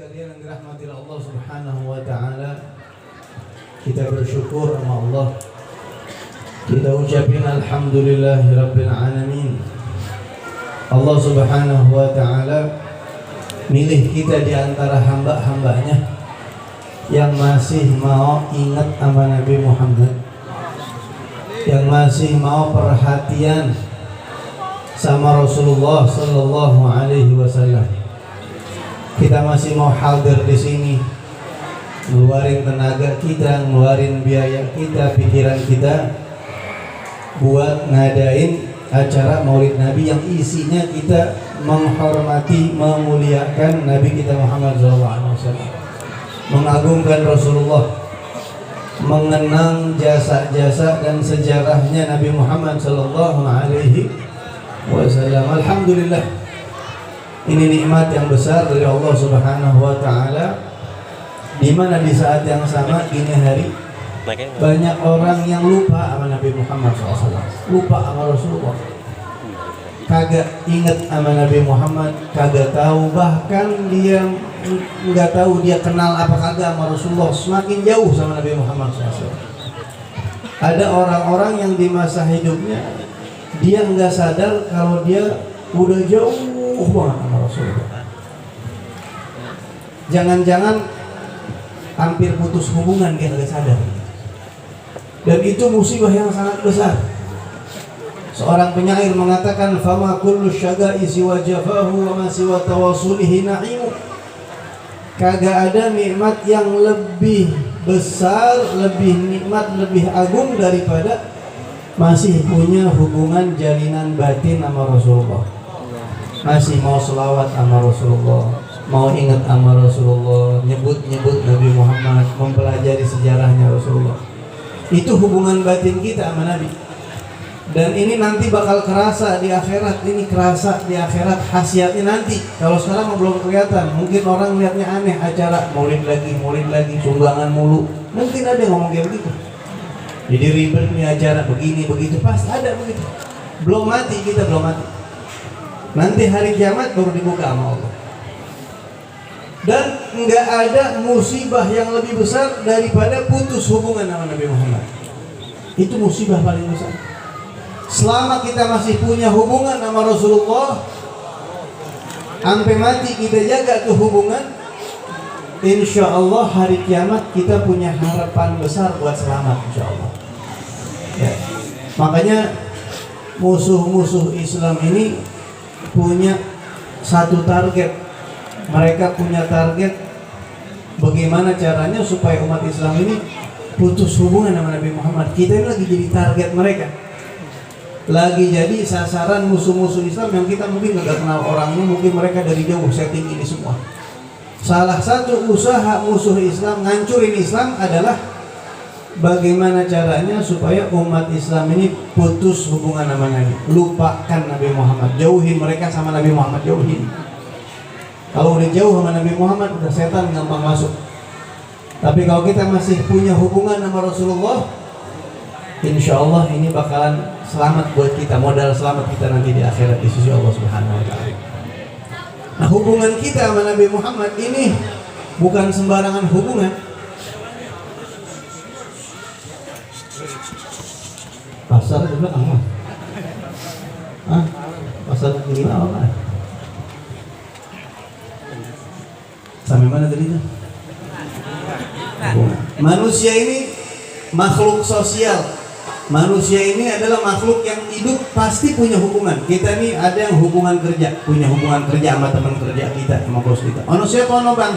sekalian yang dirahmati Allah Subhanahu wa taala, kita bersyukur sama Allah. Kita ucapin alhamdulillahirabbil alamin. Allah Subhanahu wa taala milih kita di antara hamba-hambanya yang masih mau ingat sama Nabi Muhammad, yang masih mau perhatian sama Rasulullah sallallahu alaihi wasallam. Kita masih mau hadir di sini, ngeluarin tenaga kita, ngeluarin biaya kita, pikiran kita buat ngadain acara Maulid Nabi yang isinya kita menghormati, memuliakan Nabi kita Muhammad SAW, mengagungkan Rasulullah, mengenang jasa-jasa dan sejarahnya Nabi Muhammad SAW. Alhamdulillah, ini nikmat yang besar dari Allah Subhanahu wa taala, di mana di saat yang sama ini hari banyak orang yang lupa sama Nabi Muhammad SAW, lupa sama Rasulullah, kagak inget sama Nabi Muhammad, kagak tahu, bahkan dia nggak tahu dia kenal apa kagak sama Rasulullah, semakin jauh sama Nabi Muhammad SAW. Ada orang-orang yang di masa hidupnya dia nggak sadar kalau dia udah jauh banget sama Rasulullah. Jangan-jangan hampir putus hubungan, dia nggak sadar. Dan itu musibah yang sangat besar. Seorang penyair mengatakan, fama kullu syaga'i siwa jafahu wa ma siwa tawasulihi na'imu. Kagak ada nikmat yang lebih besar, lebih nikmat, lebih agung daripada masih punya hubungan jalinan batin sama Rasulullah, masih mau selawat sama Rasulullah, mau ingat sama Rasulullah, nyebut-nyebut Nabi Muhammad, mempelajari sejarahnya Rasulullah. Itu hubungan batin kita sama Nabi. Dan ini nanti bakal kerasa di akhirat, ini kerasa di akhirat khasiatnya nanti. Kalau sekarang belum kelihatan, mungkin orang lihatnya aneh, acara maulid lagi, sumbangan mulu. Mungkin ada yang ngomong kayak begitu. Jadi ribet nih acara begini begitu, pasti ada begitu. Belum mati, kita belum mati. Nanti hari kiamat baru dibuka sama Allah. Dan nggak ada musibah yang lebih besar daripada putus hubungan sama Nabi Muhammad. Itu musibah paling besar. Selama kita masih punya hubungan sama Rasulullah, sampai mati kita jaga tuh hubungan, insya Allah hari kiamat kita punya harapan besar buat selamat, insya Allah. Ya. Makanya musuh-musuh Islam ini punya satu target. Mereka punya target bagaimana caranya supaya umat Islam ini putus hubungan sama Nabi Muhammad. Kita ini lagi jadi target mereka, lagi jadi sasaran musuh-musuh Islam yang kita mungkin nggak kenal orangnya, mungkin mereka dari jauh setting ini semua. Salah satu usaha musuh Islam ngancurin Islam adalah bagaimana caranya supaya umat Islam ini putus hubungan sama Nabi, lupakan Nabi Muhammad, jauhin mereka sama Nabi Muhammad, jauhin. Kalau udah jauh sama Nabi Muhammad, udah setan gampang masuk. Tapi kalau kita masih punya hubungan sama Rasulullah, insya Allah ini bakalan selamat buat kita, modal selamat kita nanti di akhirat di sisi Allah Subhanahu wa taala. Nah, hubungan kita sama Nabi Muhammad ini bukan sembarangan hubungan. Pasar di belakang mah. Pasar kiri apa? Sampai mana tadi itu? Manusia ini makhluk sosial. Manusia ini adalah makhluk yang hidup pasti punya hubungan. Kita ini ada yang hubungan kerja, punya hubungan kerja sama teman kerja kita, sama bos kita. Ono siapa ono bang?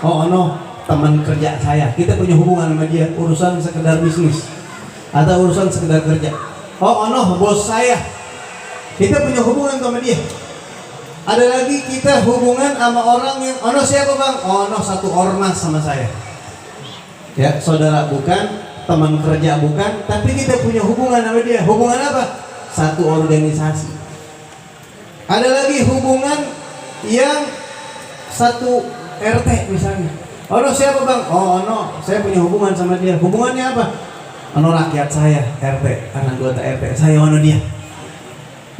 Oh ono teman kerja saya. Kita punya hubungan sama dia, urusan sekedar bisnis atau urusan sekedar kerja. Oh ono bos saya. Kita punya hubungan sama dia. Ada lagi kita hubungan sama orang yang ono siapa bang? Oh ono satu ormas sama saya. Ya saudara bukan, teman kerja bukan, tapi kita punya hubungan sama dia. Hubungan apa? Satu organisasi. Ada lagi hubungan yang satu RT misalnya. Ono siapa bang? Oh ono, saya punya hubungan sama dia. Hubungannya apa? Ono rakyat saya, RT, anggota RT saya, ono dia.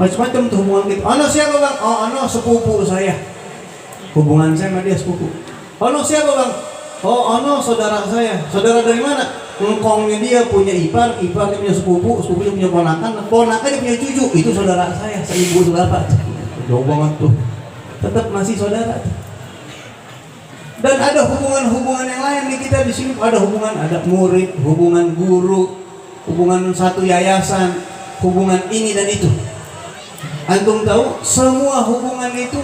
Macam-macam tuh hubungan kita. Ono siapa bang? Oh ono sepupu saya. Hubungan saya sama dia sepupu. Ono siapa bang? Oh ono saudara saya. Saudara dari mana? Engkongnya dia punya ipar, iparnya punya sepupu, sepupunya punya ponakan, ponakannya punya cucu. Itu saudara saya, seibu seberapa. Jauh banget tuh. Tetap masih saudara. Dan ada hubungan-hubungan yang lain nih kita di sini. Ada hubungan, ada murid, hubungan guru, hubungan satu yayasan, hubungan ini dan itu. Antum tahu semua hubungan itu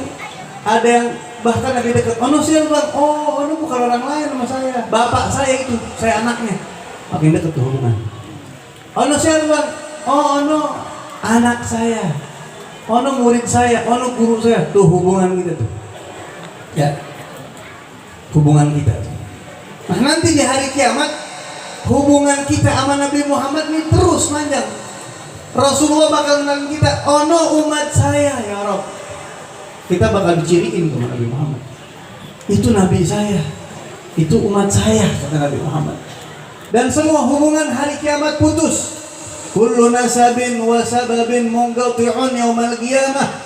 ada yang bahkan lebih dekat. Ono siapa bang? Oh, ono bukan orang lain sama saya. Bapak saya itu, saya anaknya. Makin dekat tuh hubungan. Ono siapa bang? Oh, ono anak saya. Ono murid saya, ono guru saya. Tuh hubungan kita tuh. Ya. Hubungan kita. Nah, nanti di hari kiamat hubungan kita sama Nabi Muhammad ini terus panjang. Rasulullah bakal menang kita, ono umat saya ya Rabb. Kita bakal diciriin sama Nabi Muhammad. Itu Nabi saya, itu umat saya, kata Nabi Muhammad. Dan semua hubungan hari kiamat putus. Kullu nasabin wa sababin munqati'un yaumal qiyamah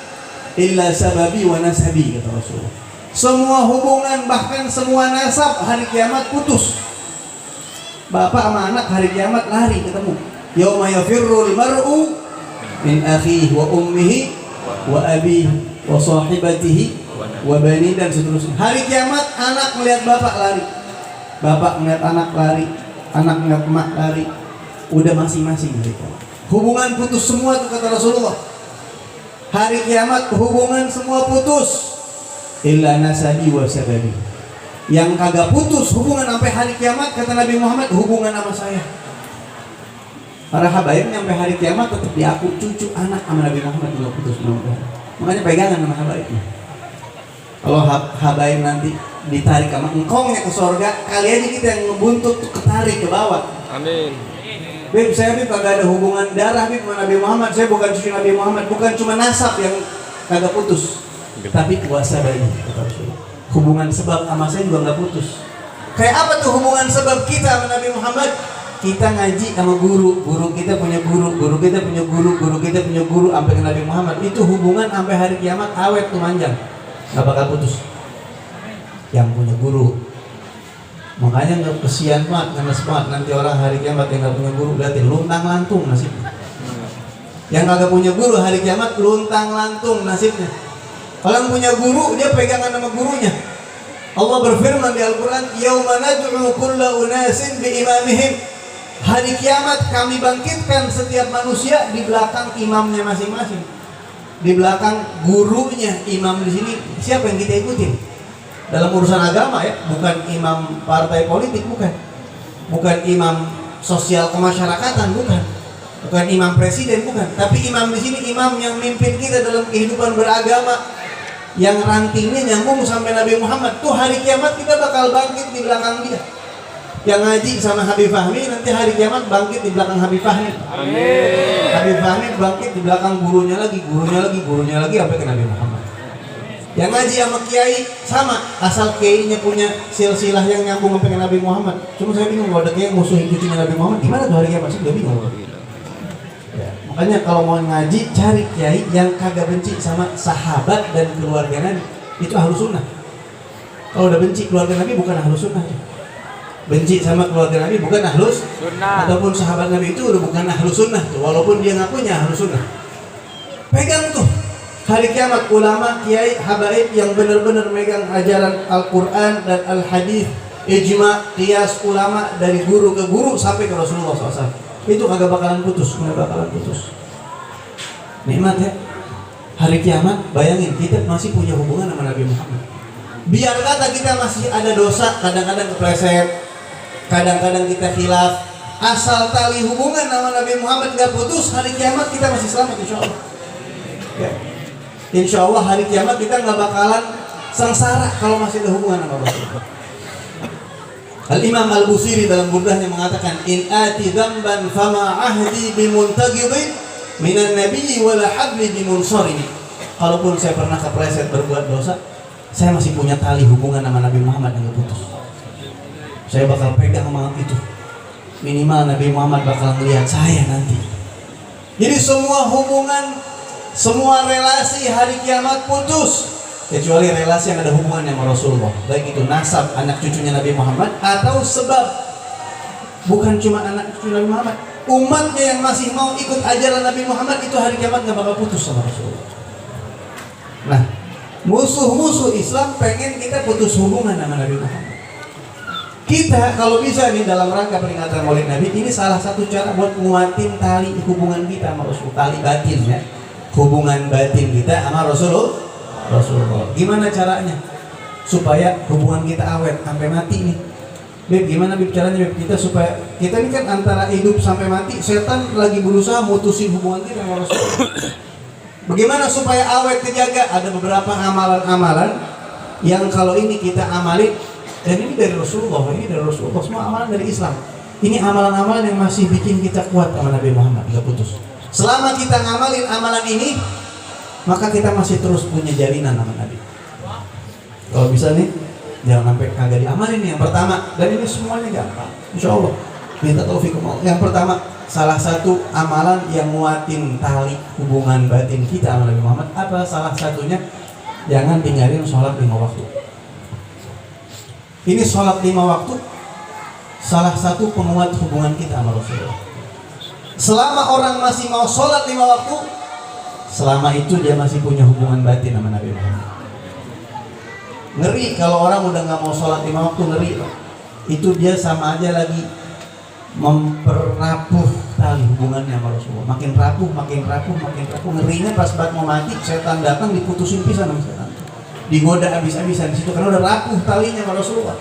illa sababi wa nasabi, kata Rasulullah. Semua hubungan bahkan semua nasab hari kiamat putus. Bapak sama anak hari kiamat lari ketemu. Yauma yafirrul mar'u min akhihi wa ummihi wa abihi wa sahibatihi wa bani, dan seterusnya. Hari kiamat anak melihat bapak lari, bapak melihat anak lari, anak melihat emak lari. Udah masing-masing hari kiamat. Hubungan putus semua itu kata Rasulullah. Hari kiamat hubungan semua putus. Illa nasabi wa sababi. Yang kagak putus hubungan sampai hari kiamat kata Nabi Muhammad hubungan sama saya. Para habaib sampai hari kiamat tetap diaku cucu anak sama Nabi Muhammad juga putus. Makanya pegangan sama habaibnya. Kalau habaib nanti ditarik sama engkongnya ke surga, kali aja kita yang ngebuntut ketarik ke bawah. Amin. Bib, saya kagak ada hubungan darah Bib sama Nabi Muhammad. Saya bukan cucu Nabi Muhammad, bukan cuma nasab yang kagak putus, tapi kuasa bayi. Hubungan sebab sama saya juga nggak putus. Kayak apa tuh hubungan sebab kita sama Nabi Muhammad? Kita ngaji sama guru, guru kita punya guru, guru kita punya guru, guru kita punya guru sampai ke Nabi Muhammad. Itu hubungan sampai hari kiamat awet tuh manjang, nggak bakal putus. Yang punya guru, makanya nggak kesian banget, ngenes banget nanti orang hari kiamat yang nggak punya guru, berarti luntang lantung nasibnya. Yang kagak punya guru hari kiamat luntang lantung nasibnya. Kalau yang punya guru dia pegangan sama gurunya. Allah berfirman di Al-Quran, yauma nad'u kulla unasin bi imamihim. Hari kiamat kami bangkitkan setiap manusia di belakang imamnya masing-masing. Di belakang gurunya. Imam di sini siapa yang kita ikutin? Dalam urusan agama ya, bukan imam partai politik, bukan. Bukan imam sosial kemasyarakatan, bukan. Bukan imam presiden, bukan. Tapi imam di sini imam yang mimpin kita dalam kehidupan beragama, yang rantingnya nyambung sampai Nabi Muhammad. Tuh hari kiamat kita bakal bangkit di belakang dia. Yang ngaji sama Habib Fahmi nanti hari kiamat bangkit di belakang Habib Fahmi. Amin. Habib Fahmi bangkit di belakang gurunya lagi, gurunya lagi, gurunya lagi sampai ke Nabi Muhammad. Yang ngaji sama kiai sama, asal kiainya punya silsilah yang nyambung sampai ke Nabi Muhammad. Cuma saya bingung kalau ada kiai musuhin cucunya Nabi Muhammad, gimana tuh hari kiamat? Saya udah bingung. Ya, makanya kalau mau ngaji cari kiai yang kagak benci sama sahabat dan keluarga Nabi, itu ahlus sunnah. Kalau udah benci keluarga Nabi bukan ahlus sunnah. Benci sama keluarga Nabi bukan ahlus sunnah, ataupun sahabat Nabi itu udah bukan ahlus sunnah tuh, walaupun dia ngakunya ahlus sunnah. Pegang tuh hari kiamat ulama, kiai, habaib yang benar-benar megang ajaran Al-Quran dan Al-Hadis, ijma, qiyas ulama dari guru ke guru sampai ke Rasulullah SAW. Itu kagak bakalan putus, kagak bakalan putus. Nikmat ya. Hari kiamat, bayangin kita masih punya hubungan sama Nabi Muhammad. Biar kata kita masih ada dosa, kadang-kadang kepleset, kadang-kadang kita khilaf, asal tali hubungan sama Nabi Muhammad gak putus, hari kiamat kita masih selamat insya Allah. Ya. Insya Allah hari kiamat kita gak bakalan sengsara kalau masih ada hubungan sama Rasulullah. Al-Imam Al-Busiri dalam burdahnya mengatakan, in ati dzamban fama ahdi bimuntaqidin minan nabiyyi wala habli bimunsarimi. Kalaupun saya pernah kepleset berbuat dosa, saya masih punya tali hubungan sama Nabi Muhammad yang gak putus. Saya bakal pegang sama itu. Minimal Nabi Muhammad bakal melihat saya nanti. Jadi semua hubungan, semua relasi hari kiamat putus. kecuali relasi yang ada hubungannya sama Rasulullah, baik itu nasab anak cucunya Nabi Muhammad atau sebab bukan cuma anak cucu Nabi Muhammad, umatnya yang masih mau ikut ajaran Nabi Muhammad itu hari kiamat gak bakal putus sama Rasulullah. Nah, musuh-musuh Islam pengen kita putus hubungan sama Nabi Muhammad. Kita kalau bisa nih dalam rangka peringatan Maulid Nabi, ini salah satu cara buat nguatin tali hubungan kita sama Rasulullah, tali batin ya, hubungan batin kita sama Rasulullah. Gimana caranya supaya hubungan kita awet sampai mati nih, Beb? Gimana Beb caranya Beb kita supaya kita ini kan antara hidup sampai mati, setan lagi berusaha mutusin hubungan kita sama Rasulullah. Bagaimana supaya awet terjaga? Ada beberapa amalan-amalan yang kalau ini kita amalin, dan ini dari Rasulullah, semua amalan dari Islam. Ini amalan-amalan yang masih bikin kita kuat sama Nabi Muhammad, gak putus. Selama kita ngamalin amalan ini, maka kita masih terus punya jalinan sama Nabi. Kalau bisa nih, jangan sampai kagak diamalin yang pertama. Dan ini semuanya gampang, insya Allah. Minta taufik Allah. Yang pertama, salah satu amalan yang nguatin tali hubungan batin kita sama Nabi Muhammad, apa salah satunya? Jangan tinggalin sholat 5 waktu. Ini sholat 5 waktu salah satu penguat hubungan kita sama Rasulullah. Selama orang masih mau sholat 5 waktu, selama itu dia masih punya hubungan batin sama Nabi Muhammad. Ngeri kalau orang udah gak mau sholat 5 waktu, ngeri. Itu dia sama aja lagi memperrapuh tali hubungannya sama Rasulullah. Makin rapuh. Ngerinya pas banget mau mati, setan datang diputusin pisan sama setan, digoda habis-habisan di situ karena udah rapuh talinya sama Rasulullah.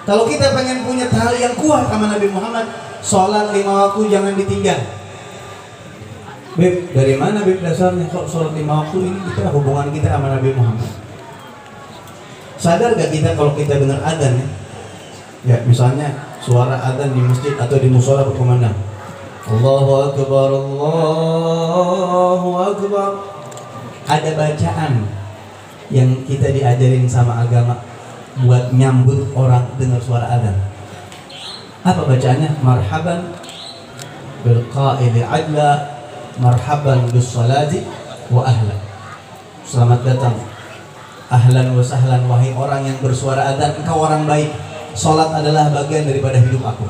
Kalau kita pengen punya tali yang kuat sama Nabi Muhammad, sholat 5 waktu jangan ditinggal. Beb, dari mana Beb dasarnya kok sholat 5 waktu ini kita hubungan kita sama Nabi Muhammad? Sadar gak kita kalau kita dengar adzan ya, misalnya suara adzan di masjid atau di mushola berkumandang, Allahu Akbar, Allahu Akbar, ada bacaan yang kita diajarin sama agama buat nyambut orang dengar suara adzan. Apa bacaannya? Marhaban bil qa'ili adla, marhaban bis salati wa ahlan. Selamat datang, ahlan wa sahlan, wahai orang yang bersuara adzan, engkau orang baik. Salat adalah bagian daripada hidup aku.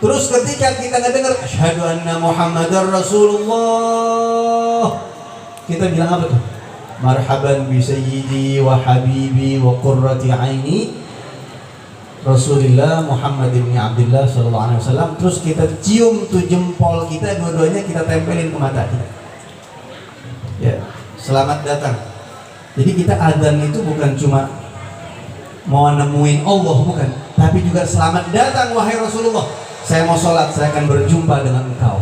Terus ketika kita ngedengar asyhadu anna Muhammadar Rasulullah, kita bilang apa tuh? Marhaban bi sayyidi wa habibi wa qurrati aini Rasulullah Muhammad bin Abdullah sallallahu alaihi wasallam. Terus kita cium tuh jempol kita, dua-duanya kita tempelin ke mata kita. Ya, selamat datang. Jadi kita adzan itu bukan cuma mau nemuin Allah, bukan, tapi juga selamat datang wahai Rasulullah. Saya mau sholat, saya akan berjumpa dengan engkau.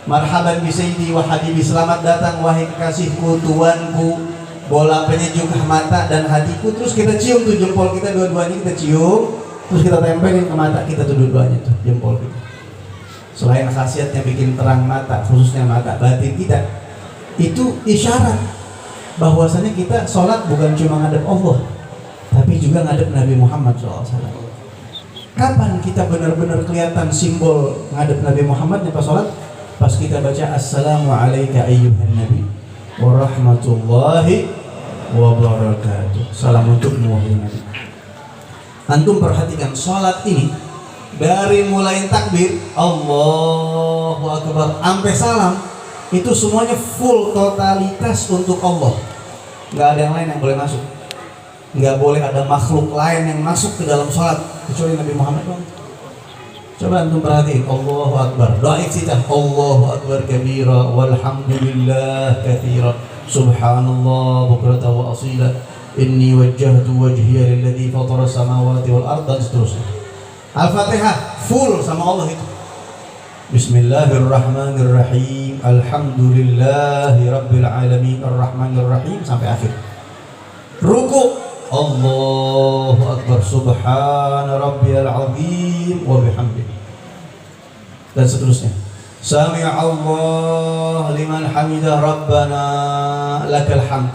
Marhaban bi sayyidi wa habibi, selamat datang wahai kekasihku, tuanku, bola penyejuk mata dan hatiku. Terus kita cium tuh jempol kita, dua-duanya kita cium, terus kita tempelin ke mata kita tuh dua-duanya tuh jempol kita. Selain khasiatnya bikin terang mata, khususnya mata batin kita, itu isyarat bahwasanya kita sholat bukan cuma ngadep Allah, tapi juga ngadep Nabi Muhammad SAW. Kapan kita benar-benar kelihatan simbol ngadep Nabi Muhammad pas sholat? Pas kita baca Assalamualaikum ayyuhan Nabi wa rahmatullahi wa barakatuh. Salam untukmu wahai Nabi. Antum perhatikan sholat ini dari mulai takbir Allahu Akbar sampai salam itu semuanya full totalitas untuk Allah. Nggak ada yang lain yang boleh masuk. Nggak boleh ada makhluk lain yang masuk ke dalam sholat kecuali Nabi Muhammad. Coba antum perhatiin, Allahu Akbar, doa iftitah, Allahu Akbar kabira walhamdulillah katsira subhanallah bukratan wa asila inni wajjahtu wajhiya lilladzi fatara samawati wal arda, dan seterusnya. Al-Fatihah full sama Allah itu. Bismillahirrahmanirrahim, alhamdulillahi rabbil alamin arrahmanirrahim sampai akhir. Ruku, Allahu Akbar subhana rabbiyal azim wa bihamdihi, dan seterusnya. Sami'a Allah liman hamidah rabbana lakal hamd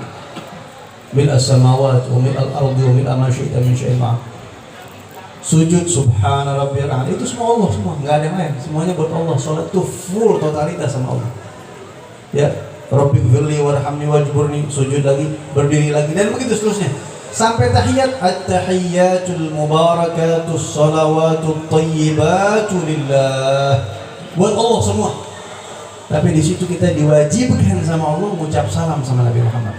mil as-samawati wa mil al-ardi wa mil ma syi'ta min syai'in ba'd. Sujud subhana rabbiyal a'la, itu semua Allah semua, enggak ada yang lain, semuanya buat Allah. Salat itu full totalitas sama Allah. Ya, Rabbighfirli warhamni wajburni, sujud lagi, berdiri lagi, dan begitu seterusnya. Sampai tahiyat, at-tahiyyatul mubarakatus salawatut thayyibatu lillah. Buat Allah semua. Tapi di situ kita diwajibkan sama Allah mengucap salam sama Nabi Muhammad.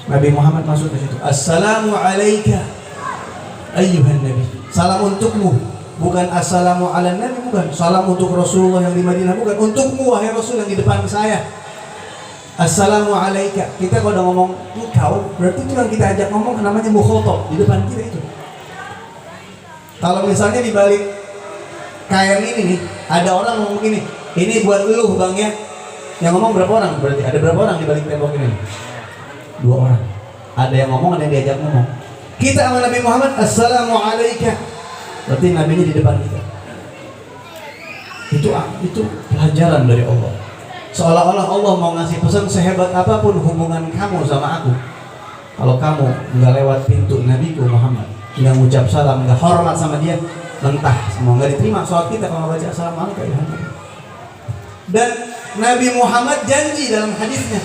Nabi Muhammad masuk ke situ. Assalamu alayka ayyuhan nabi. Salam untukmu. Bukan assalamu ala nabi, bukan. Salam untuk Rasulullah yang di Madinah, bukan. Untukmu wahai Rasul yang di depan saya. Assalamu alayka. Kita kalau udah ngomong engkau, berarti itu yang kita ajak ngomong namanya mukhotob di depan kita itu. Kalau misalnya di balik kain ini nih, ada orang ngomong gini, ini buat lu bang ya. Yang ngomong berapa orang? Berarti ada berapa orang di balik tembok ini? 2 orang. Ada yang ngomong, ada yang diajak ngomong. Kita sama Nabi Muhammad, assalamu alayka. Berarti nabinya di depan kita. Itu pelajaran dari Allah. Seolah-olah Allah mau ngasih pesan, sehebat apapun hubungan kamu sama aku, kalau kamu nggak lewat pintu Nabiku Muhammad, nggak ngucap salam, nggak hormat sama dia, mentah semua, nggak diterima sholat kita kalau baca assalamualaikum ya. Dan Nabi Muhammad janji dalam hadisnya,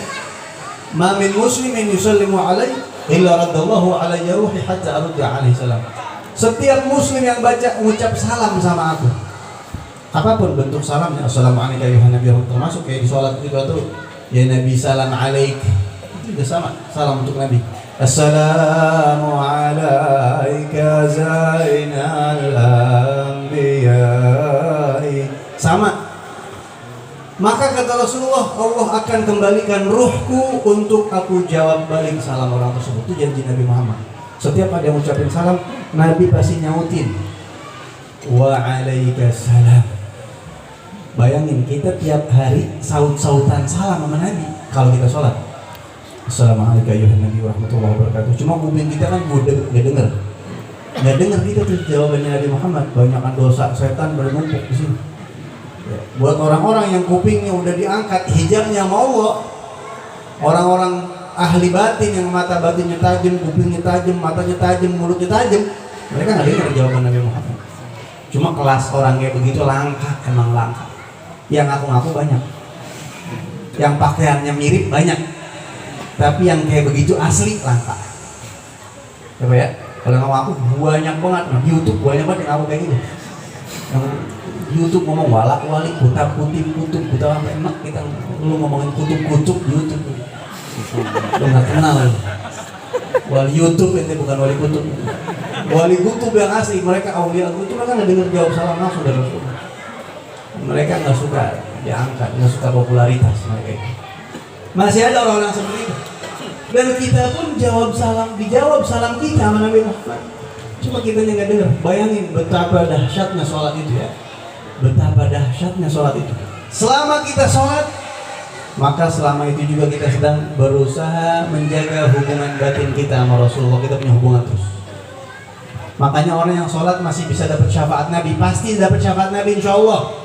ma min muslimin yusallimu alaihi illa raddallahu alayya ruhi hatta arudda alaihi salam. Setiap muslim yang baca mengucap salam sama aku, apapun bentuk salamnya, assalamualaikum ya Nabi, termasuk kayak di sholat itu tuh, ya Nabi salam alaik, itu juga sama, salam untuk Nabi. Assalamu alaika zainal anbiya'i, sama. Maka kata Rasulullah, Allah akan kembalikan ruhku untuk aku jawab balik salam orang tersebut. Itu janji Nabi Muhammad. Setiap ada yang ucapin salam, Nabi pasti nyautin wa alaika salam. Bayangin kita tiap hari saut-sautan salam sama Nabi kalau kita sholat. Assalamualaikum ya Nabi warahmatullahi wabarakatuh. Cuma kuping kita kan nggak dengar kita tuh jawabannya Nabi Muhammad. Banyakan dosa setan bernumpuk di sini. Ya, buat orang-orang yang kupingnya udah diangkat hijabnya sama Allah, orang-orang ahli batin yang mata batinnya tajam, kupingnya tajam, matanya tajam, mulutnya tajam, mereka nggak dengar jawaban Nabi Muhammad. Cuma kelas orang kayak begitu langka, emang langka. Yang ngaku-ngaku banyak, yang pakaiannya mirip banyak, tapi yang kayak begitu asli langka. Coba ya, kalau ngaku banyak banget, di YouTube banyak banget yang ngaku kayak gitu. Yang YouTube ngomong walak wali, kutub kutip kutub, kita sampai enak kita lu ngomongin kutub kutub YouTube, lu nggak kenal. Wali YouTube itu bukan wali kutub. Wali kutub yang asli, mereka aulia itu mereka nggak dengar jawab salam langsung dari Rasul. Mereka nggak suka diangkat, nggak suka popularitas mereka itu. Masih ada orang-orang seperti itu. Dan kita pun dijawab salam kita sama Nabi Muhammad. Cuma kita nggak dengar. Bayangin betapa dahsyatnya sholat itu ya. Betapa dahsyatnya sholat itu. Selama kita sholat, maka selama itu juga kita sedang berusaha menjaga hubungan batin kita sama Rasulullah. Kita punya hubungan terus. Makanya orang yang sholat masih bisa dapat syafaat Nabi. Pasti dapat syafaat Nabi insya Allah.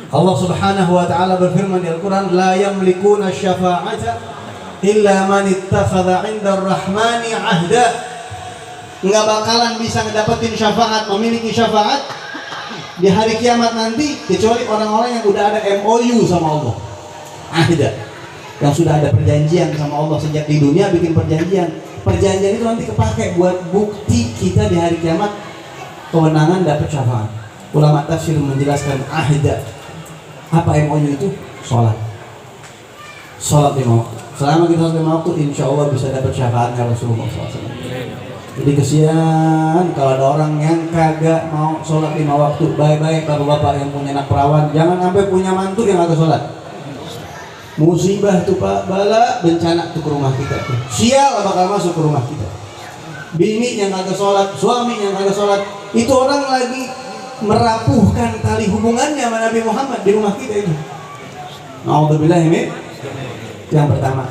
Allah subhanahu wa ta'ala berfirman di Al-Quran, la yamlikuna syafa'ata illa man ittakhadha 'inda ar-rahmani 'ahda. Nggak bakalan bisa ngedapetin syafaat, memiliki syafaat di hari kiamat nanti kecuali orang-orang yang udah ada MOU sama Allah, ahda, yang sudah ada perjanjian sama Allah sejak di dunia bikin perjanjian. Perjanjian itu nanti kepake buat bukti kita di hari kiamat kewenangan dapat syafaat. Ulama tafsir menjelaskan ahda. Apa MOU itu? Sholat lima waktu. Selama kita sholat lima waktu, insya Allah bisa dapat syafaatnya Rasulullah SAW. Jadi kesian kalau ada orang yang kagak mau sholat 5 waktu. Baik-baik bapak-bapak yang punya anak perawan, jangan sampai punya mantu yang kagak sholat. Musibah tuh Pak, bala, bencana tuh ke rumah kita tuh. Sial bakal masuk ke rumah kita. Bini yang kagak sholat, suami yang kagak sholat, itu orang lagi merapuhkan tali hubungannya sama Nabi Muhammad di rumah kita itu. Na'udzubillah ini yang pertama.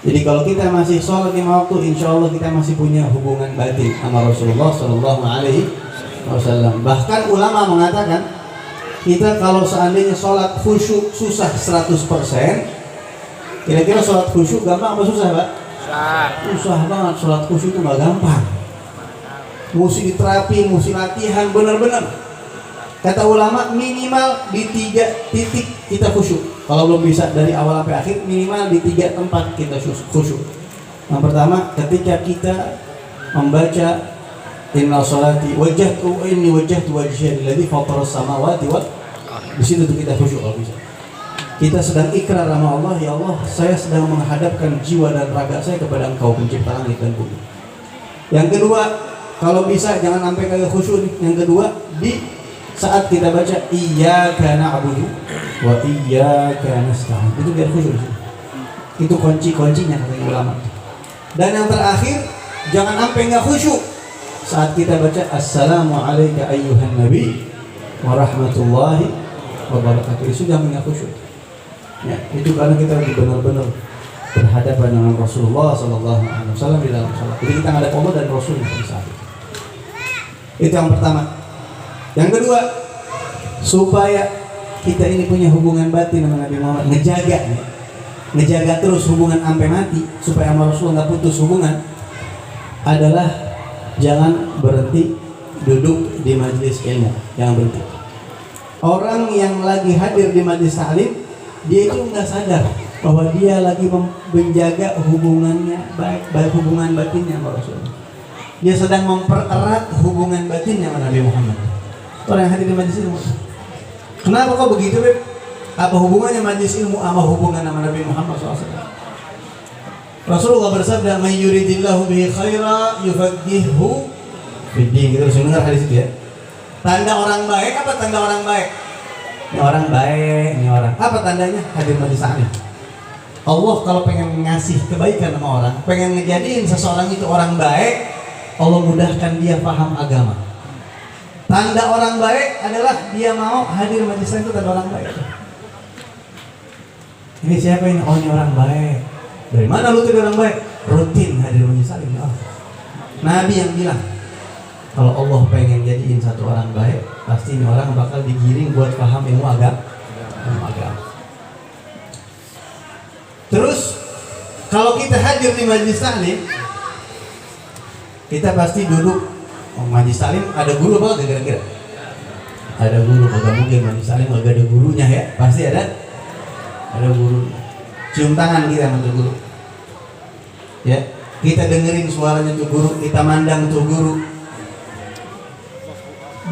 Jadi kalau kita masih sholat 5 waktu, insya Allah kita masih punya hubungan batin sama Rasulullah Sallallahu Alaihi Wasallam. Bahkan ulama mengatakan, kita kalau seandainya sholat khusyuk susah 100%, kira-kira sholat khusyuk gampang apa susah Pak? Susah banget. Sholat khusyuk itu nggak gampang. Mesti diterapi, mesti latihan benar-benar. Kata ulama minimal di 3 titik kita khusyuk. Kalau belum bisa dari awal sampai akhir, minimal di 3 tempat kita khusyuk. Yang pertama, ketika kita membaca inna sholati wajjahtu wajhiya lilladzi fatara samawati wal ardi. Di situ tuh kita khusyuk kalau bisa. Kita sedang ikrar sama Allah, ya Allah, saya sedang menghadapkan jiwa dan raga saya kepada Engkau pencipta langit dan bumi. Yang kedua, kalau bisa jangan sampai kayak khusyuk nih. Yang kedua, di saat kita baca iyyaka na'budu wa iyyaka nasta'in, itu biar khusyuk. Itu kunci-kuncinya kata ulama. Dan yang terakhir, jangan sampai nggak khusyuk saat kita baca assalamu alayka ayyuhan nabi wa rahmatullahi wa barakatuh. Itu sudah nggak khusyuk. Ya, itu karena kita lagi benar-benar berhadapan dengan Rasulullah sallallahu alaihi wasallam di dalam salat. Jadi kita ngadep Allah dan Rasulnya pada saat itu. Itu yang pertama. Yang kedua, supaya kita ini punya hubungan batin dengan Nabi Muhammad, ngejaga terus hubungan sampai mati, supaya sama Rasulullah nggak putus hubungan, adalah jangan berhenti duduk di majelis ilmu, jangan berhenti. Orang yang lagi hadir di majelis taklim, dia itu nggak sadar bahwa dia lagi menjaga hubungannya baik hubungan batinnya sama Rasulullah. Dia sedang mempererat hubungan batinnya sama Nabi Muhammad. Orang yang hadir di majelis ilmu. Kenapa kok begitu, Beb? Apa hubungannya majelis ilmu sama hubungan sama Nabi Muhammad SAW? Rasulullah bersabda, "May yuridillahu bihi khaira yufaqqihhu fid-din." Kita harus dengar hadis itu ya. Tanda orang baik apa tanda orang baik? Ini orang baik, ini orang. Apa tandanya? Hadir majelis taklim. Allah kalau pengen ngasih kebaikan sama orang, pengen ngejadiin seseorang itu orang baik, Allah mudahkan dia paham agama. Tanda orang baik adalah dia mau hadir majelis itu, tanda orang baik. Ini siapa ini? Oh, ini orang baik. Dari mana lu tuh orang baik? Rutin hadir majelis taklim. Oh. Nabi yang bilang, kalau Allah pengen jadiin satu orang baik, pasti ini orang bakal digiring buat paham ilmu agama. Terus kalau kita hadir di majelis taklim, kita pasti duduk. Majelis taklim ada guru apa enggak kira-kira? Ada guru, kagak mungkin majelis taklim enggak ada gurunya ya. Pasti ada guru. Cium tangan kita sama tuh guru. Ya, kita dengerin suaranya tuh guru, kita mandang tuh guru.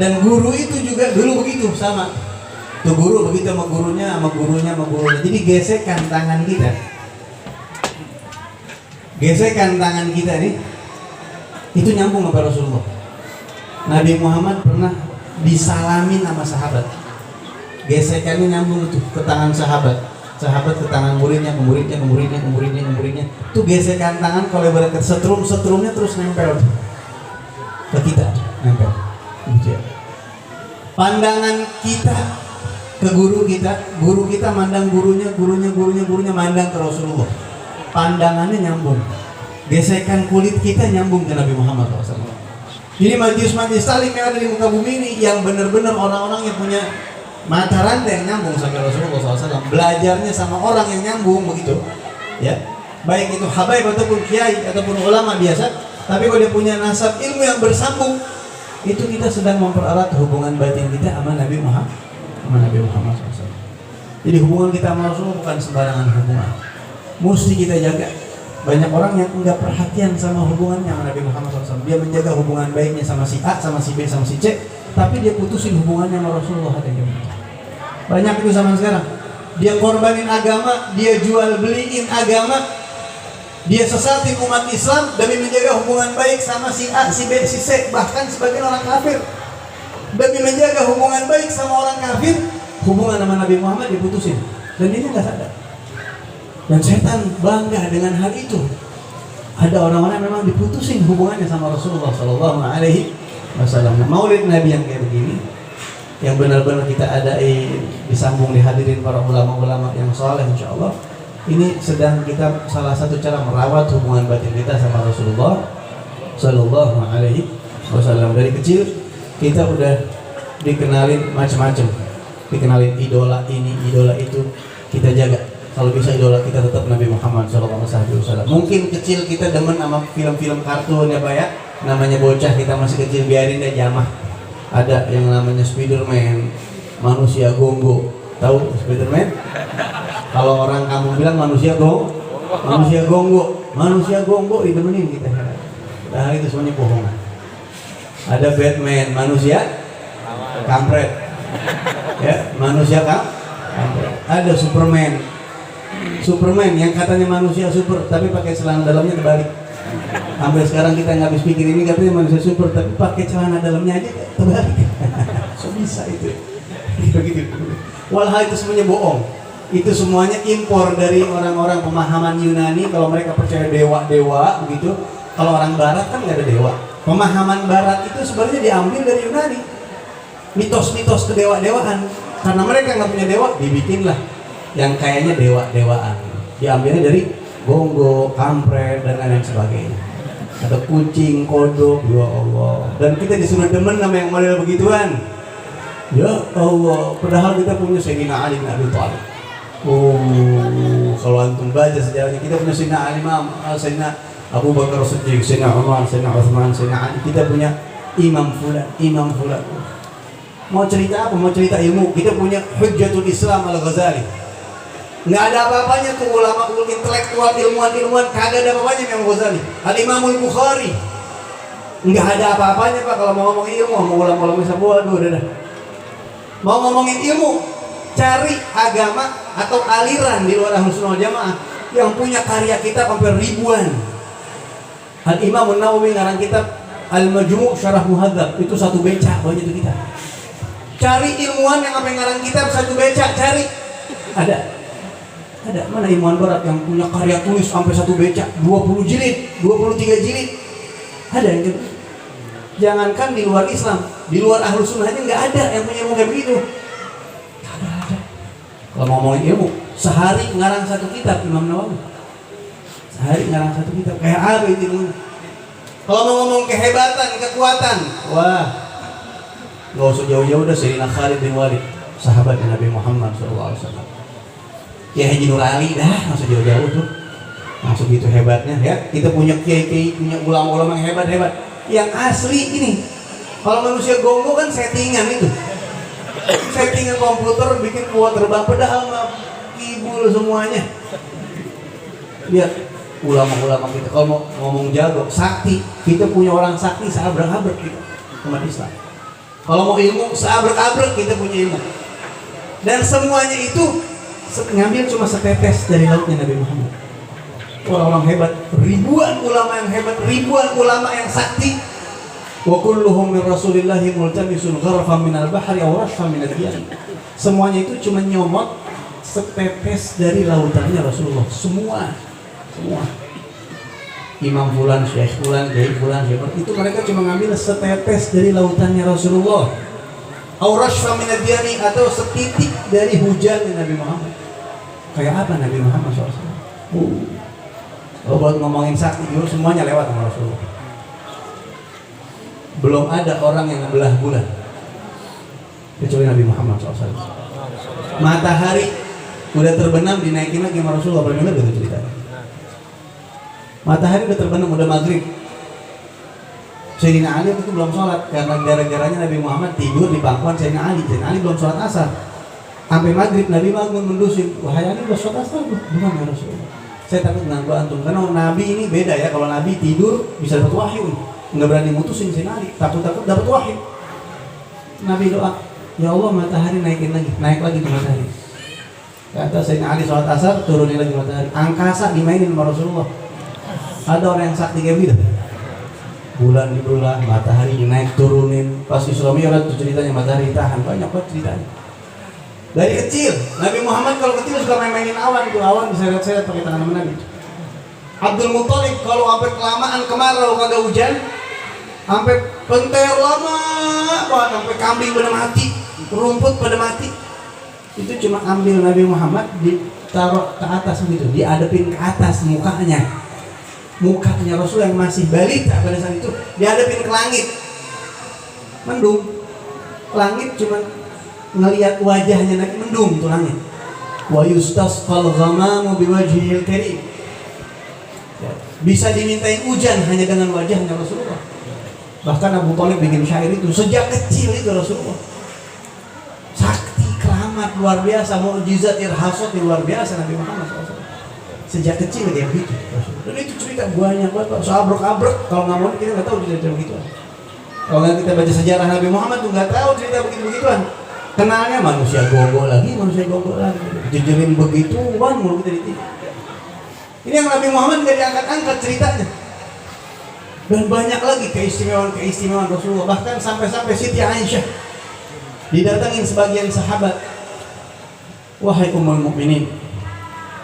Dan guru itu juga dulu begitu sama. Tuh guru begitu sama gurunya. Jadi gesekan tangan kita. Gesekan tangan kita nih itu nyambung sama Rasulullah. Nabi Muhammad pernah disalamin sama sahabat. Gesekannya nyambung tuh ke tangan sahabat ke tangan muridnya, ke muridnya. Tuh gesekan tangan kalau ibarat setrumnya terus nempel ke kita, nempel. Pandangan kita ke guru kita mandang gurunya mandang ke Rasulullah. Pandangannya nyambung. Gesekan kulit kita nyambung ke Nabi Muhammad SAW. Jadi majelis taklim yang ada di muka bumi ini yang benar-benar orang-orang yang punya mata rantai yang nyambung sama Rasulullah SAW. Belajarnya sama orang yang nyambung begitu, ya. Baik itu habaib ataupun kiai ataupun ulama biasa, tapi kalau dia punya nasab ilmu yang bersambung, itu kita sedang mempererat hubungan batin kita sama Nabi Muhammad SAW. Jadi hubungan kita sama Rasulullah bukan sembarangan hubungan. Mesti kita jaga. Banyak orang yang enggak perhatian sama hubungannya sama Nabi Muhammad SAW. Dia menjaga hubungan baiknya sama si A, sama si B, sama si C, tapi dia putusin hubungannya sama Rasulullah. Banyak itu zaman sekarang. Dia korbanin agama, dia jual beliin agama, dia sesatin umat Islam demi menjaga hubungan baik sama si A, si B, si C, bahkan sebagian orang kafir. Demi menjaga hubungan baik sama orang kafir, hubungan sama Nabi Muhammad diputusin. Dan dia nggak sadar. Dan setan bangga dengan hal itu. Ada orang-orang yang memang diputusin hubungannya sama Rasulullah Sallallahu Alaihi Wasallam. Maulid Nabi yang kayak begini, yang benar-benar kita adain, disambung dihadirin para ulama-ulama yang soleh, insya Allah. Ini sedang kita salah satu cara merawat hubungan batin kita sama Rasulullah Sallallahu Alaihi Wasallam. Dari kecil kita udah dikenalin macam-macam, dikenalin idola ini, idola itu, kita jaga. Kalau bisa idola kita tetap Nabi Muhammad SAW. Mungkin kecil kita demen sama film-film kartun ya Pak ya. Namanya bocah kita masih kecil, biarin dia jamah. Ada yang namanya Spiderman, manusia gonggo. Tahu Spiderman? Kalau orang kamu bilang manusia gonggo, manusia gonggo itu mending kita. Nah itu semuanya bohongan. Ada Batman, manusia kampret. Ya, manusia kampret. Ada Superman yang katanya manusia super tapi pakai celana dalamnya terbalik. Sampai sekarang kita nggak habis pikir ini katanya manusia super tapi pakai celana dalamnya aja terbalik. So bisa itu. Begitu. Walhal itu semuanya bohong. Itu semuanya impor dari orang-orang pemahaman Yunani. Kalau mereka percaya dewa-dewa begitu. Kalau orang Barat kan nggak ada dewa. Pemahaman Barat itu sebenarnya diambil dari Yunani. Mitos-mitos kedewa-dewaan. Karena mereka nggak punya dewa, dibikinlah yang kayaknya dewa-dewaan. Diambilnya dari gonggo, kampret, dan lain sebagainya. Ada kucing, kodok, ya Allah. Dan kita disuruh demen sama yang model begituan. Ya Allah, padahal kita punya Sayyidina Ali bin Abi Thalib. Oh, kalau antum baca sejarahnya, kita punya Sayyidina Ali, Sayyidina Abu Bakar Siddiq, Sayyidina Umar, Sayyidina Uthman, Sayyidina Ali. Kita punya Imam Fulan. Mau cerita apa? Mau cerita ilmu. Kita punya Hujjatul Islam Al-Ghazali. Nggak ada apa-apanya tuh ulama intelektual, ilmuwan, kagak ada apa-apanya Imam Ghazali. Al-Imamul Bukhari. Nggak ada apa-apanya Pak kalau mau ngomongin ilmu, mau ulama-ulama bisa waduh udah. Mau ngomongin ilmu, cari agama atau aliran di luar Ahlus Sunnah wal Jamaah yang punya karya kitab hampir ribuan. Al-Imam An-Nawawi ngarang kitab Al-Majmu' Syarah Muhadzab, itu satu becak banyak itu kita. Cari ilmuwan yang apa ngarang kitab satu becak, cari. Ada mana ilmuwan Barat yang punya karya tulis sampai satu becak, 20 jilid, 23 jilid? Ada yang gitu. Jangankan di luar Islam, di luar Ahlus Sunnah aja nggak ada yang punya ilmu kayak begitu. Nggak ada. Kalau ngomongin ilmu, sehari ngarang satu kitab Imam Nawawi. Sehari ngarang satu kitab, kayak apa itu ilmu? Kalau mau ngomong kehebatan, kekuatan, wah, nggak usah jauh-jauh dah. Sayyidina Khalid bin Walid, sahabat Nabi Muhammad SAW. Ya Haji Nur Ali dah, nggak usah jauh-jauh tuh. Langsung gitu hebatnya ya. Kita punya kiai-kiai, punya ulama-ulama yang hebat-hebat. Yang asli ini, kalau manusia gonggo kan settingan itu. Settingan komputer bikin kuat terbang, padahal mah kibul semuanya. Lihat ulama-ulama kita kalau mau ngomong jago, sakti, kita punya orang sakti seabrek-abrek kita umat Islam. Kalau mau ilmu, seabrek-abrek kita punya ilmu. Dan semuanya itu ngambil cuma setetes dari lautnya Nabi Muhammad. Orang-orang hebat, ribuan ulama yang hebat, ribuan ulama yang sakti. Wa kulluhum min Rasulillahi multamisun gharfan minal bahri aw rashfan minad diyar. Semuanya itu cuma nyomot setetes dari lautannya Rasulullah. Semua. Imam Fulan, Syekh Fulan, Kiai Fulan, itu mereka cuma ngambil setetes dari lautannya Rasulullah. Aw rashfan minad diyar, atau setitik dari hujan Nabi Muhammad. Kayak apa Nabi Muhammad SAW? Kalau buat ngomongin sakti dulu semuanya lewat sama Rasulullah. Belum ada orang yang belah bulan kecuali Nabi Muhammad SAW. Matahari udah terbenam dinaikin lagi sama Rasulullah. Benar gitu ceritanya. Matahari udah terbenam, udah maghrib. Sayyidina Ali itu belum sholat karena gara-garanya Nabi Muhammad tidur di pangkuan Sayyidina Ali. Sayyidina Ali belum sholat asar. Sampai maghrib Nabi bangun mendusin, wahai Ali udah sholat asar belum? Bukan ya Rasulullah. Saya takut ganggu antum karena Nabi ini beda ya. Kalau Nabi tidur bisa dapat wahyu, nggak berani mutusin Sayyidina Ali, takut dapat wahyu. Nabi doa, ya Allah matahari naikin lagi, naik lagi ke matahari. Kata Sayyidina Ali sholat asar, turunin lagi matahari. Angkasa dimainin sama Rasulullah. Ada orang yang sakti kayak gitu. Bulan dibelah, matahari naik turunin. Pas Isra Mi'raj itu ceritanya matahari ditahan, banyak banget ceritanya. Dari kecil, Nabi Muhammad kalau kecil suka main-mainin awan, itu awan diseret-seret pakai tangan Nabi. Abdul Muthalib kalau sampai kelamaan kemarau kagak hujan, sampai pentel lama banget, sampai kambing pada mati, rumput pada mati. Itu cuma ambil Nabi Muhammad ditaruh ke atas begitu, diadepin ke atas mukanya Rasul yang masih balita pada saat itu, dihadapin ke langit, mendung. Langit cuma ngelihat wajahnya Nabi, mendung tuh langit. Wa yustasqal ghamamu biwajhil karim. Bisa dimintain hujan hanya dengan wajahnya Rasulullah. Bahkan Abu Thalib bikin syair itu sejak kecil itu Rasulullah. Sakti, keramat luar biasa, mukjizat, irhasat luar biasa Nabi Muhammad SAW. Sejak kecil dia begitu. Dan itu cerita banyak banget, seabrek-abrek. Kalau nggak mau kita nggak tahu cerita begituan. Kalau nggak kita baca sejarah Nabi Muhammad tuh nggak tahu cerita begitu-begituan. Kenalnya manusia gogo lagi, jejerin begituan mulu kita ditinggal. Ini yang Nabi Muhammad nggak diangkat-angkat ceritanya. Dan banyak lagi keistimewaan Rasulullah. Bahkan sampai-sampai Siti Aisyah didatangin sebagian sahabat. Wahai Ummul Mukminin,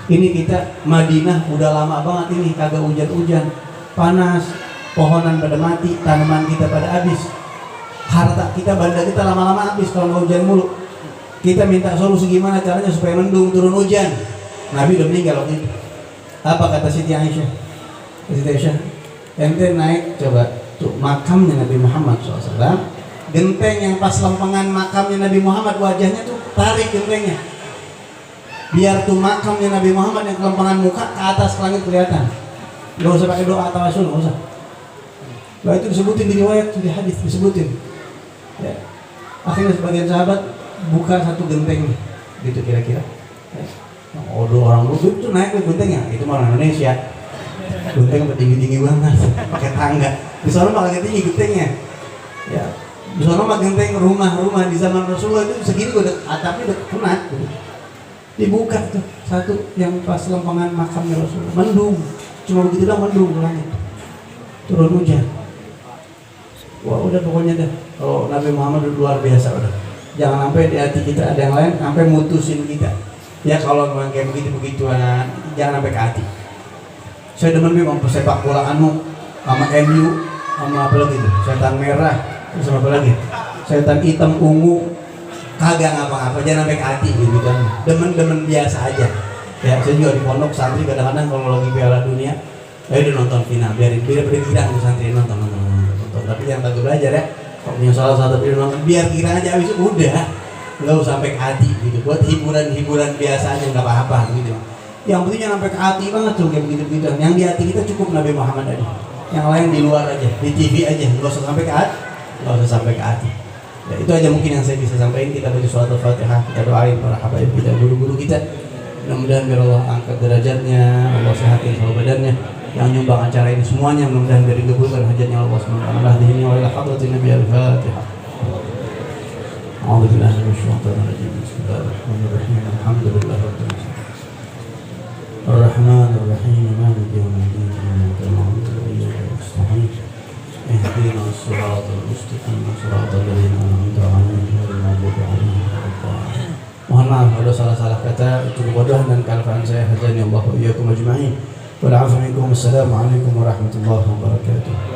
ini kita Madinah udah lama banget ini kagak hujan-hujan, panas, pohonan pada mati, tanaman kita pada habis, harta kita, benda kita lama-lama habis kalau nggak hujan mulu. Kita minta solusi gimana caranya supaya mendung turun hujan. Nabi udah meninggal waktu itu. Apa kata Siti Aisyah? Siti Aisyah, ente naik coba tuh makamnya Nabi Muhammad SAW, genteng yang pas lempengan makamnya Nabi Muhammad, wajahnya tuh tarik gentengnya, biar tuh makamnya Nabi Muhammad yang kelempangan muka ke atas ke langit kelihatan. Gak usah pakai doa atau asul, gak usah. Nah itu disebutin di riwayat, di hadis disebutin. Ya. Akhirnya sebagian sahabat buka satu genteng gitu kira-kira. Ya. Oh, orang lu itu naik ke gentengnya, itu orang Indonesia. Genteng tinggi-tinggi banget, pakai tangga. Di sana malah tinggi gentengnya. Ya, di sana mah genteng rumah-rumah di zaman Rasulullah itu segini udah atapnya udah kena. Gitu. Dibuka tuh satu yang pas lempengan makamnya Rasulullah, mendung, cuma begitu doang mendung langit, turun hujan. Wah udah pokoknya dah, kalau Nabi Muhammad udah luar biasa udah. Jangan sampai di hati kita ada yang lain sampai mutusin kita. Ya kalau memang kayak begitu-begituan, jangan sampai ke hati. Saya demen memang pesepak bolaanmu sama MU, sama apa lagi tuh, setan merah, terus apa lagi, setan hitam ungu, kagak ngapa-ngapa, jangan sampai ke hati gitu kan. Demen-demen biasa aja. Ya saya juga di pondok santri kadang-kadang kalau lagi Piala Dunia, dia nonton final, biar girang tuh santri nonton. Tapi jangan takut belajar ya. Kalau punya salah satu video nonton, biar girang aja habis itu udah, nggak usah sampai ke hati gitu. Buat hiburan biasa aja nggak apa-apa gitu. Yang penting jangan sampai ke hati banget tuh kayak begitu-begitu. Yang di hati kita cukup Nabi Muhammad aja. Yang lain di luar aja, di TV aja, nggak usah sampai ke hati, nggak usah sampai ke hati. Ya, itu aja mungkin yang saya bisa sampaikan. Kita baca surat Al-Fatihah, kita doain para habaib kita, guru-guru kita. Mudah-mudahan biar Allah angkat derajatnya, Allah sehatin selalu badannya. Yang nyumbang acara ini semuanya mudah-mudahan dari dikabulkan hajatnya Allah SWT. Hadirin wa ila hadratin Nabi Al-Fatihah. A'udzu billahi minasyaitonir rajim. Bismillahirrahmanirrahim. Alhamdulillahirabbil alamin. Ar-Rahmanir Rahim. Maliki yaumiddin. Iyyaka na'budu wa iyyaka nasta'in. Ihdinas siratal mustaqim. Siratal ladzina an'amta 'alaihim ghairil maghdubi 'alaihim waladdallin. Mohon maaf kalau salah-salah kata, itu kebodohan dan kealfaan saya. Hajani Allah wa iyyakum ajma'in. Wassalamualaikum warahmatullahi wabarakatuh.